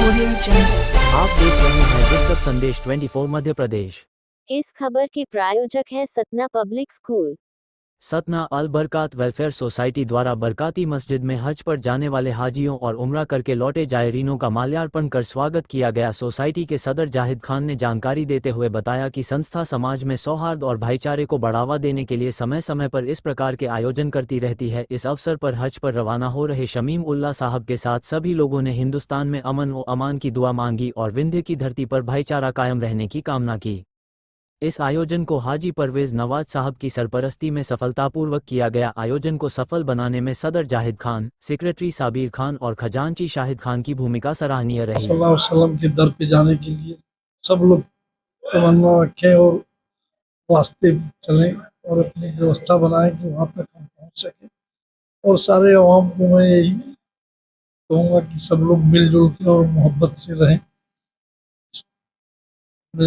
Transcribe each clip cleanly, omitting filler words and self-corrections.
Audio Jungle। आप देख रहे हैं पुस्तक संदेश 24 मध्य प्रदेश। इस खबर के प्रायोजक है सतना पब्लिक स्कूल। सतना अल बरकात वेलफेयर सोसाइटी द्वारा बरकाती मस्जिद में हज पर जाने वाले हाजियों और उम्रा करके लौटे जायरीनों का माल्यार्पण कर स्वागत किया गया। सोसाइटी के सदर जाहिद खान ने जानकारी देते हुए बताया कि संस्था समाज में सौहार्द और भाईचारे को बढ़ावा देने के लिए समय समय पर इस प्रकार के आयोजन करती रहती है। इस अवसर पर हज पर रवाना हो रहे शमीम उल्लाह साहब के साथ सभी लोगों ने हिंदुस्तान में अमन व अमान की दुआ मांगी और विंध्य की धरती पर भाईचारा कायम रहने की कामना की। इस आयोजन को हाजी परवेज नवाज साहब की सरपरस्ती में सफलतापूर्वक किया गया। आयोजन को सफल बनाने में सदर जाहिद खान, सेक्रेटरी साबिर खान और खजांची शाहिद खान की भूमिका सराहनीय रही। सल्लल्लाहु अलैहि वसल्लम के दर पे जाने के लिए सब लोग तमन्ना रखें और वास्ते चलें और अपनी व्यवस्था बनाएं कि वहाँ तक हम पहुँच सकें। और सारे अवाम को मैं यही कहूँगा कि सब लोग मिलजुल के और मोहब्बत से रहें।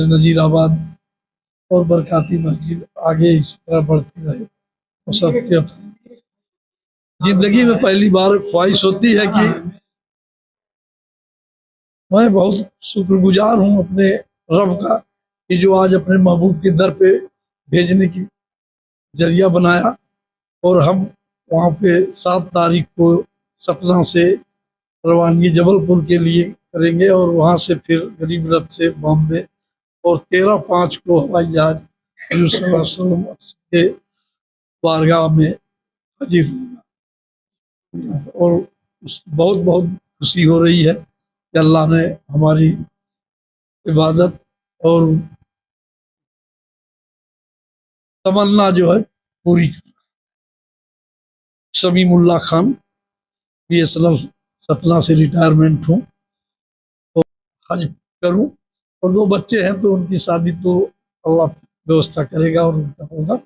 नजीराबाद और बरकाती मस्जिद आगे इस तरह बढ़ती रहे और सबके जिंदगी में पहली बार ख्वाहिश होती है कि मैं बहुत शुक्रगुजार हूँ अपने रब का कि जो आज अपने महबूब के दर पे भेजने की जरिया बनाया। और हम वहाँ पे 7 तारीख को सतना से रवानगी जबलपुर के लिए करेंगे और वहाँ से फिर गरीब रथ से बॉम्बे और 13/5 को हवाई जहाज हजूर सल्लल्लाहु अलैहि वसल्लम के बारगाह में हाजिर होगा। और बहुत बहुत खुशी हो रही है कि अल्लाह ने हमारी इबादत और तमन्ना जो है पूरी। शमीमुल्लाह खान BSNL सतना से रिटायरमेंट हूँ और हज करूँ और 2 बच्चे हैं तो उनकी शादी तो अल्लाह व्यवस्था करेगा और उनका होगा।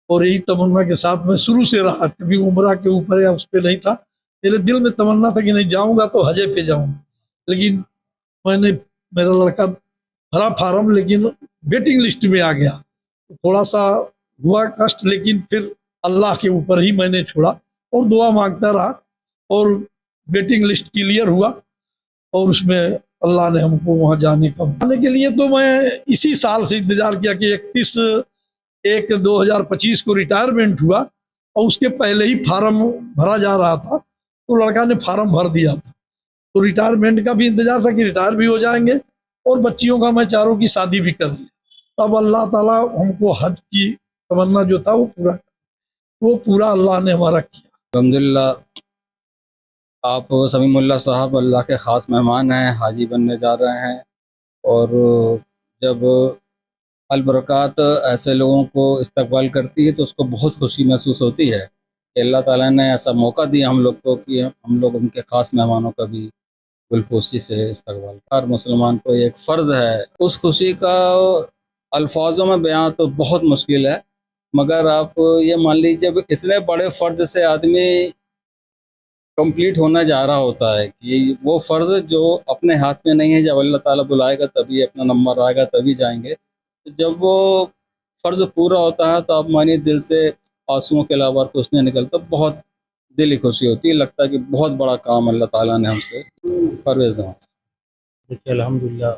और यही तमन्ना के साथ मैं शुरू से रहा, कभी उम्रा के ऊपर या उस पर नहीं था। मेरे दिल में तमन्ना था कि नहीं जाऊंगा तो हजे पे जाऊंगा, लेकिन मेरा लड़का भरा फार्म लेकिन वेटिंग लिस्ट में आ गया। थोड़ा सा हुआ कष्ट, लेकिन फिर अल्लाह के ऊपर ही मैंने छोड़ा और दुआ मांगता रहा और वेटिंग लिस्ट क्लियर हुआ और उसमें अल्लाह ने हमको वहाँ जाने के लिए तो मैं इसी साल से इंतजार किया कि 31/1/2025 को रिटायरमेंट हुआ और उसके पहले ही फार्म भरा जा रहा था तो लड़का ने फार्म भर दिया था। तो रिटायरमेंट का भी इंतजार था कि रिटायर भी हो जाएंगे और बच्चियों का मैं चारों की शादी भी कर ली। तब अल्लाह ताला हमको हज की तमन्ना जो था वो पूरा अल्लाह ने हमारा किया। अल्हम्दुलिल्लाह, आप शमीमुल्लाह साहब अल्लाह के ख़ास मेहमान हैं, हाजी बनने जा रहे हैं। और जब अलबरकात ऐसे लोगों को इस्तकबाल करती है तो उसको बहुत खुशी महसूस होती है कि अल्लाह ताला ने ऐसा मौका दिया हम लोग को कि हम लोग उनके ख़ास मेहमानों का भी दिलपोशी से इस्तकबाल। हर मुसलमान को एक फ़र्ज़ है, उस खुशी का अल्फाजों में बयां तो बहुत मुश्किल है, मगर आप ये मान लीजिए जब इतने बड़े फ़र्ज से आदमी कंप्लीट होना जा रहा होता है कि वो फ़र्ज़ जो अपने हाथ में नहीं है, जब अल्लाह ताला बुलाएगा तभी अपना नंबर आएगा तभी जाएंगे। तो जब वो फ़र्ज़ पूरा होता है तो आप मानिए दिल से आंसुओं के अलावा कुछ नहीं निकलता, बहुत दिली खुशी होती है, लगता है कि बहुत बड़ा काम अल्लाह ताला ने हमसे परवेज़ नवाज़ा। देखिए अल्हम्दुलिल्लाह,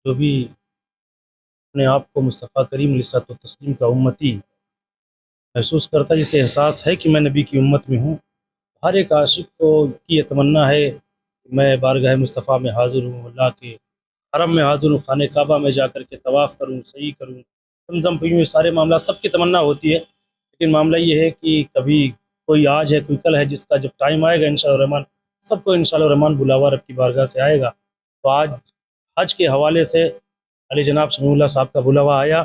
जो भी अपने आप को मुस्तफ़ा करीम अलैहिस्सलातु तस्लीम का उम्मती महसूस करता है, जिसे एहसास है कि मैं नबी की उम्मत में हूँ, हर एक आशिक को की ये तमन्ना है कि मैं बारगाह मुस्तफ़ा में हाज़िर हूँ, अल्लाह के हरम में हाज़िर हूँ, खाने काबा में जा कर के तवाफ़ करूँ, सही करूँ, ज़मज़म पीऊँ। ये सारे मामला सबकी तमन्ना होती है, लेकिन मामला ये है कि कभी कोई आज है कोई कल है, जिसका जब टाइम आएगा इंशाअल्लाह रहमान सबको इंशाअल्लाह रहमान बुलावा रब की बारगाह से आएगा। तो आज हज के हवाले से अली जनाब शमीउल्लाह साहब का बुलावा आया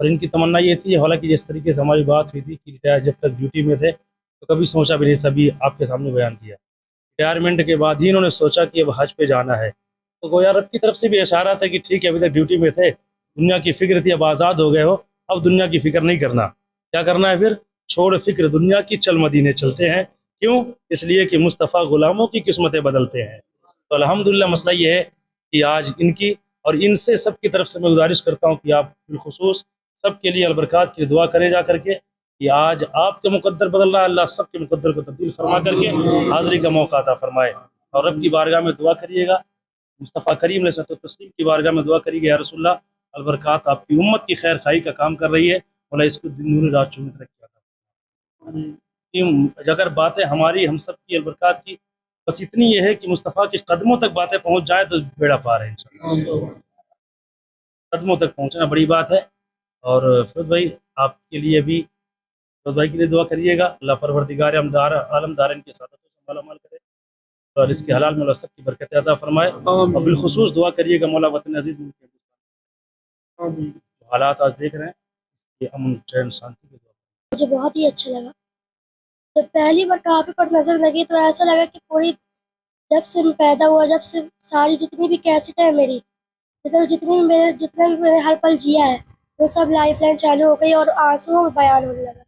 और इनकी तमन्ना ये थी, हालांकि जिस तरीके से हमारी बात हुई थी कि रिटायर जब तक ड्यूटी में थे तो कभी सोचा भी नहीं, सभी आपके सामने बयान किया। रिटायरमेंट के बाद ही इन्होंने सोचा कि अब हज पे जाना है, तो गोया रब की तरफ से भी इशारा था कि ठीक है अभी तक ड्यूटी में थे, दुनिया की फ़िक्र थी, अब आज़ाद हो गए हो, अब दुनिया की फ़िक्र नहीं करना। क्या करना है फिर? छोड़ फ़िक्र दुनिया की, चल मदीने चलते हैं। क्यों? इसलिए कि मुस्तफ़ा ग़ुलामों की किस्मतें बदलते हैं। तो अल्हम्दुलिल्लाह मसला ये है कि आज इनकी और इनसे सबकी तरफ से मैं गुजारिश करता हूँ कि आप बिलखुसूस सबके लिए अलबरकात की दुआ करें जा करके कि आज आपके मुकद्दर बदल रहा है, अल्लाह सबके मुकद्दर को तब्दील फरमा करके हाज़िरी का मौका अता फरमाए। और रब की बारगाह में दुआ करिएगा मुस्तफ़ा करीम अलैहिस्सलाम की बारगाह में दुआ करी गया रसूलुल्लाह अलबरकात आपकी उम्मत की खैर खाई का काम कर रही है, मौला इसको नूर रात चुन रखा। अगर बातें हमारी हम सब की अलबरकात की बस इतनी ये है कि मुस्तफ़ा के कदमों तक बातें पहुंच जाए तो बेड़ा पार है इंशाअल्लाह। कदमों तक पहुंचना बड़ी बात है। और फिरोज भाई आपके लिए भी, फिरोज भाई के लिए दुआ करिएगा, अल्लाह परवरदिगार आलमदार इनके सादतों से माला माल करे और इसके हलाल मौला सब की बरकत अता फरमाए। और बिलखुसूस दुआ करिएगा मौला वतन अजीज मुल्क के हालात आज देख रहे हैं कि अमन चैन शांति की दुआ। मुझे बहुत ही अच्छा लगा। जब पहली बार काबे पर नजर लगी तो ऐसा लगा कि पूरी, जब से मैं पैदा हुआ, जब से सारी जितनी भी कैसेट है मेरी, जितने भी मैंने हर पल जिया है, वो सब लाइफ लाइन चालू हो गई और आंसुओं में बयान होने लगा।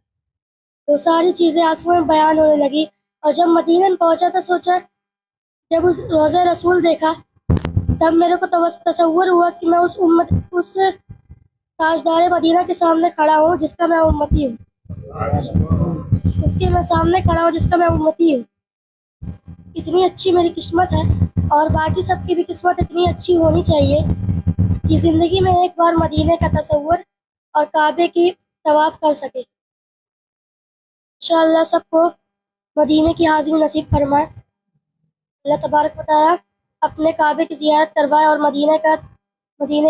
वो सारी चीज़ें आंसुओं में बयान होने लगी। और जब मदीना में पहुंचा तो सोचा, जब उस रोज़ा रसूल देखा तब मेरे को तसव्वुर हुआ कि मैं उस ताजदार मदीना के सामने खड़ा हूँ जिसका मैं उम्मती हूँ, उसके मैं सामने खड़ा हूँ जिसका मैं उम्मती हूँ। इतनी अच्छी मेरी किस्मत है और बाकी सबकी भी किस्मत इतनी अच्छी होनी चाहिए कि ज़िंदगी में एक बार मदीने का तसव्वुर और काबे की तवाफ़ कर सके। इंशाअल्लाह सबको मदीने की हाज़िरी नसीब फरमाए। अल्लाह तबारक व तआला अपने काबे की ज़ियारत करवाए और मदीने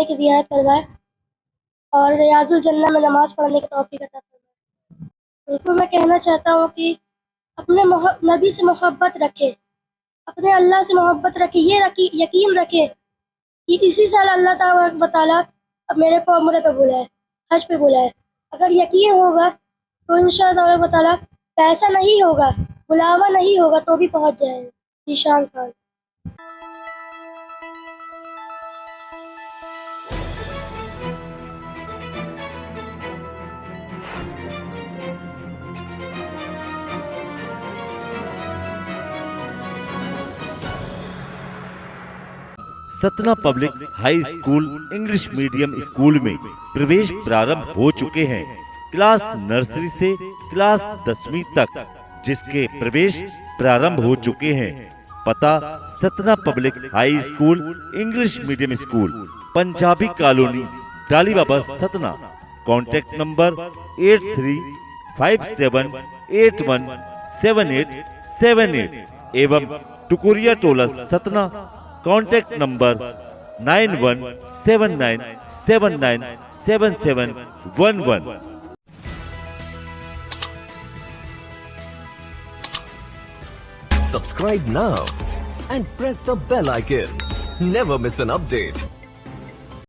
की ज़ियारत करवाए और रियाज़ुल जन्नह में नमाज़ पढ़ने की तौफ़ीक़ अता फरमाए। उनको मैं कहना चाहता हूँ कि अपने नबी से मोहब्बत रखें, अपने अल्लाह से मोहब्बत रखें, यकीन रखें कि इसी साल अल्लाह ताला अब मेरे को उम्रे पे बुलाए, हज पे बुलाए। अगर यकीन होगा तो इंशाअल्लाह ताला पैसा नहीं होगा, बुलावा नहीं होगा तो भी पहुंच जाएगा। Zeeshan Khan. Satna public high school English medium school में प्रवेश प्रारंभ हो चुके हैं। क्लास नर्सरी से क्लास 10वीं तक जिसके प्रवेश प्रारंभ हो चुके हैं। पता Satna public high school English medium school, Punjabi colony, Dalibaba, Satna. Contact number 8357817878 एवं टुकुरिया टोला, Satna. Contact number 9179797711। Subscribe now and press the bell icon. Never miss an update.